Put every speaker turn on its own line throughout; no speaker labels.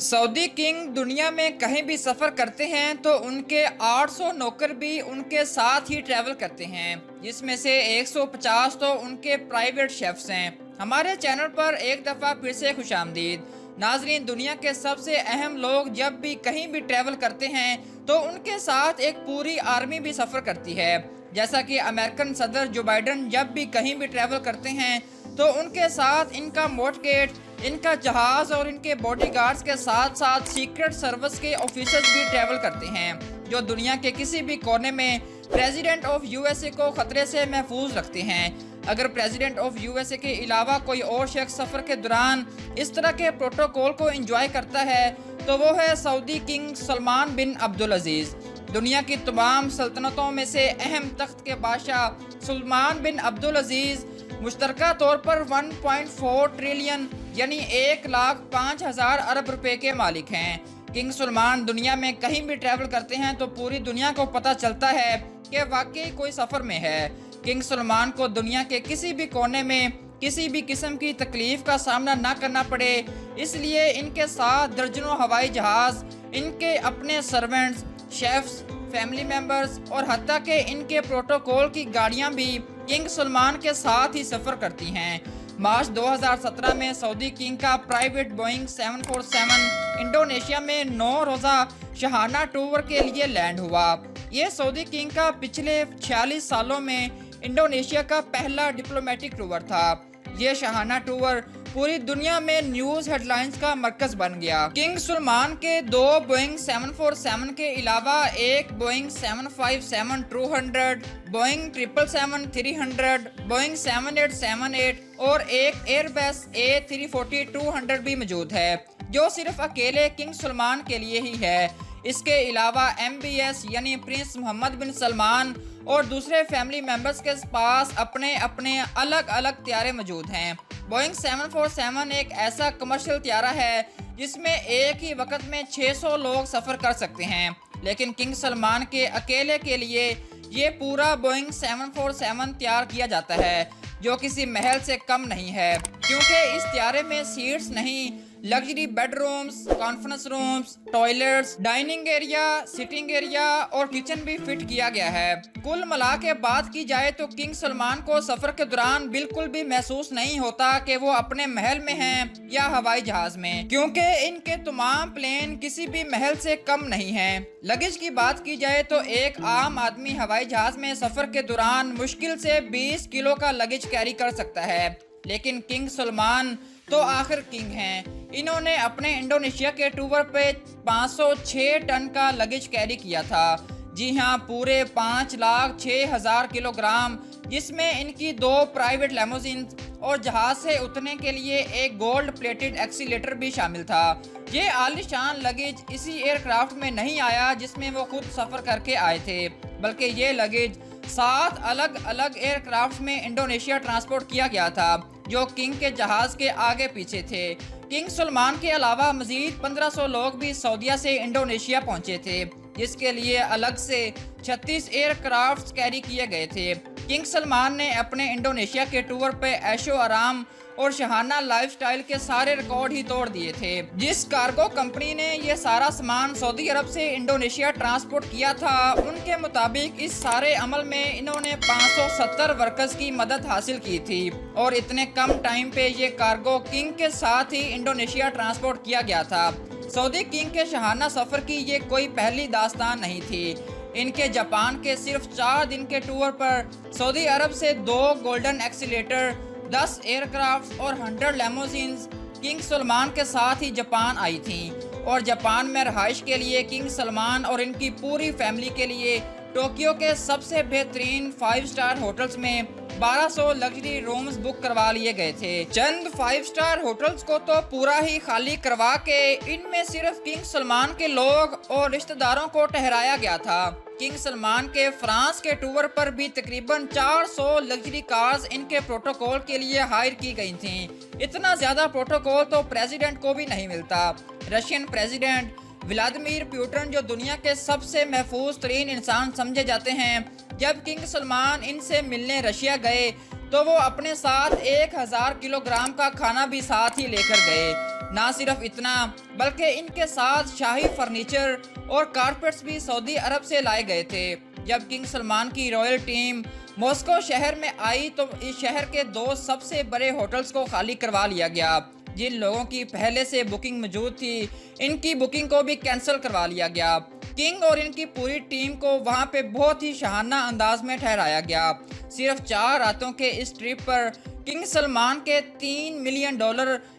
Saudi king दुनिया में कहीं भी सफ़र करते हैं तो उनके 800 नौकर भी उनके साथ ही ट्रैवल करते हैं, जिसमें से 150 तो उनके प्राइवेट शेफ्स हैं। हमारे चैनल पर एक दफ़ा फिर से खुशामदीद नाजरीन। दुनिया के सबसे अहम लोग जब भी कहीं भी ट्रैवल करते हैं तो उनके साथ एक पूरी आर्मी भी सफ़र करती है। जैसा कि अमेरिकन सदर जो बाइडन जब भी कहीं भी ट्रैवल करते हैं तो उनके साथ इनका मोटकेट, इनका जहाज और इनके बॉडीगार्ड्स के साथ साथ सीक्रेट सर्विस के ऑफिसर्स भी ट्रैवल करते हैं, जो दुनिया के किसी भी कोने में प्रेसिडेंट ऑफ यूएसए को खतरे से महफूज रखते हैं। अगर प्रेसिडेंट ऑफ यूएसए के अलावा कोई और शख्स सफ़र के दौरान इस तरह के प्रोटोकॉल को एंजॉय करता है तो वो है सऊदी किंग सलमान बिन अब्दुल अजीज़। दुनिया की तमाम सल्तनतों में से अहम तख्त के बादशाह सलमान बिन अब्दुल अजीज़ मुश्तरका तौर पर 1.4 ट्रिलियन यानी 1,05,000 अरब रुपए के मालिक हैं। किंग सलमान दुनिया में कहीं भी ट्रैवल करते हैं तो पूरी दुनिया को पता चलता है कि वाकई कोई सफ़र में है। किंग सलमान को दुनिया के किसी भी कोने में किसी भी किस्म की तकलीफ का सामना ना करना पड़े, इसलिए इनके साथ दर्जनों हवाई जहाज़, इनके अपने सर्वेंट्स, शेफ्स, फैमिली मेंबर्स और हत्ता के इनके प्रोटोकॉल की गाड़ियां भी किंग सलमान के साथ ही सफ़र करती हैं। मार्च 2017 में सऊदी किंग का प्राइवेट बोइंग 747 इंडोनेशिया में 9 रोज़ा शहाना टूर के लिए लैंड हुआ। ये सऊदी किंग का पिछले 46 सालों में इंडोनेशिया का पहला डिप्लोमेटिक टूर था। ये शहाना टूर पूरी दुनिया में न्यूज़ हेडलाइंस का मरकज बन गया। किंग सलमान के 2 बोइंग 747 के अलावा एक बोइंग 757-200, बोइंग 777-300, बोइंग 7878 और एक एयरबस A340-200 भी मौजूद है, जो सिर्फ अकेले किंग सलमान के लिए ही है। इसके अलावा MBS यानी प्रिंस मोहम्मद बिन सलमान और दूसरे फैमिली मेंबर्स के पास अपने अपने अलग अलग त्यारे मौजूद हैं। बोइंग 747 एक ऐसा कमर्शियल त्यारा है जिसमें एक ही वक्त में 600 लोग सफ़र कर सकते हैं, लेकिन किंग सलमान के अकेले के लिए ये पूरा बोइंग 747 तैयार किया जाता है, जो किसी महल से कम नहीं है, क्योंकि इस त्यारे में सीट्स नहीं, luxury bedrooms, conference rooms, toilets, dining area, sitting area और किचन भी फिट किया गया है। कुल मिला के बात की जाए तो किंग सलमान को सफ़र के दौरान बिल्कुल भी महसूस नहीं होता कि वो अपने महल में हैं या हवाई जहाज में, क्योंकि इनके तमाम प्लेन किसी भी महल से कम नहीं हैं। लगेज की बात की जाए तो एक आम आदमी हवाई जहाज में सफ़र के दौरान मुश्किल से 20 किलो का लगेज कैरी कर सकता है, लेकिन किंग सलमान तो आखिर किंग हैं। इन्होंने अपने इंडोनेशिया के टूर पे 506 टन का लगेज कैरी किया था। जी हाँ, पूरे 5,06,000 किलोग्राम, जिसमें इनकी 2 प्राइवेट लेमोजिन और जहाज से उतरने के लिए एक गोल्ड प्लेटेड एक्सीलेटर भी शामिल था। ये आलीशान लगेज इसी एयरक्राफ्ट में नहीं आया जिसमें वो खुद सफ़र करके आए थे, बल्कि ये लगेज 7 अलग अलग एयरक्राफ्ट में इंडोनेशिया ट्रांसपोर्ट किया गया था, जो किंग के जहाज के आगे पीछे थे। किंग सलमान के अलावा मजीद 1500 लोग भी सऊदीया से इंडोनेशिया पहुंचे थे, जिसके लिए अलग से 36 एयरक्राफ्ट कैरी किए गए थे। किंग सलमान ने अपने इंडोनेशिया के टूर पे ऐशो आराम और शहाना लाइफस्टाइल के सारे रिकॉर्ड ही तोड़ दिए थे। जिस कार्गो कंपनी ने ये सारा सामान सऊदी अरब से इंडोनेशिया ट्रांसपोर्ट किया था, उनके मुताबिक इस सारे अमल में इन्होंने 570 वर्कर्स की मदद हासिल की थी और इतने कम टाइम पे ये कार्गो किंग के साथ ही इंडोनेशिया ट्रांसपोर्ट किया गया था। सऊदी किंग के शहाना सफ़र की ये कोई पहली दास्तान नहीं थी। इनके जापान के सिर्फ 4 दिन के टूर पर सऊदी अरब से 2 गोल्डन एक्सीलेटर, 10 एयरक्राफ्ट और 100 लेमोजिन्स किंग सलमान के साथ ही जापान आई थीं, और जापान में रहाइश के लिए किंग सलमान और इनकी पूरी फैमिली के लिए टोक्यो के सबसे बेहतरीन 5 स्टार होटल्स में 1200 लग्जरी रूम्स बुक करवा लिए गए थे। चंद 5 स्टार होटल्स को तो पूरा ही खाली करवा के इनमें सिर्फ किंग सलमान के लोग और रिश्तेदारों को ठहराया गया था। किंग सलमान के फ्रांस के टूर पर भी तकरीबन 400 लग्जरी कार्स इनके प्रोटोकॉल के लिए हायर की गई थीं। इतना ज़्यादा प्रोटोकॉल तो प्रेसिडेंट को भी नहीं मिलता। रशियन प्रेसिडेंट व्लादिमीर पुतिन, जो दुनिया के सबसे महफूज तरीन इंसान समझे जाते हैं, जब किंग सलमान इनसे मिलने रशिया गए तो वो अपने साथ 1000 किलोग्राम का खाना भी साथ ही लेकर गए। نہ صرف اتنا بلکہ ان کے ساتھ شاہی فرنیچر اور کارپیٹس بھی سعودی عرب سے لائے گئے تھے۔ جب کنگ سلمان کی رائل ٹیم ماسکو شہر میں آئی تو اس شہر کے 2 سب سے بڑے ہوٹلز کو خالی کروا لیا گیا۔ جن لوگوں کی پہلے سے بکنگ موجود تھی ان کی بکنگ کو بھی کینسل کروا لیا گیا۔ کنگ اور ان کی پوری ٹیم کو وہاں پہ بہت ہی شاہانہ انداز میں ٹھہرایا گیا۔ صرف 4 راتوں کے اس ٹرپ پر کنگ سلمان کے $3 ملین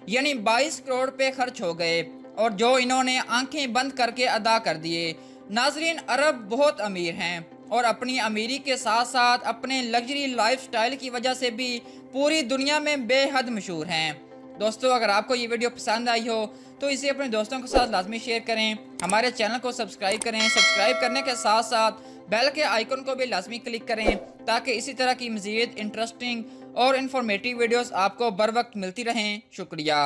یعنی 22 کروڑ پہ خرچ ہو گئے، اور جو انہوں نے آنکھیں بند کر کے ادا کر دیے۔ ناظرین، عرب بہت امیر ہیں اور اپنی امیری کے ساتھ ساتھ اپنے لگژری لائف سٹائل کی وجہ سے بھی پوری دنیا میں بے حد مشہور ہیں۔ دوستو، اگر آپ کو یہ ویڈیو پسند آئی ہو تو اسے اپنے دوستوں کے ساتھ لازمی شیئر کریں، ہمارے چینل کو سبسکرائب کریں، سبسکرائب کرنے کے ساتھ ساتھ بیل کے آئیکن کو بھی لازمی کلک کریں تاکہ اسی طرح کی مزید انٹرسٹنگ اور انفارمیٹیو ویڈیوز آپ کو بر وقت ملتی رہیں۔ شکریہ۔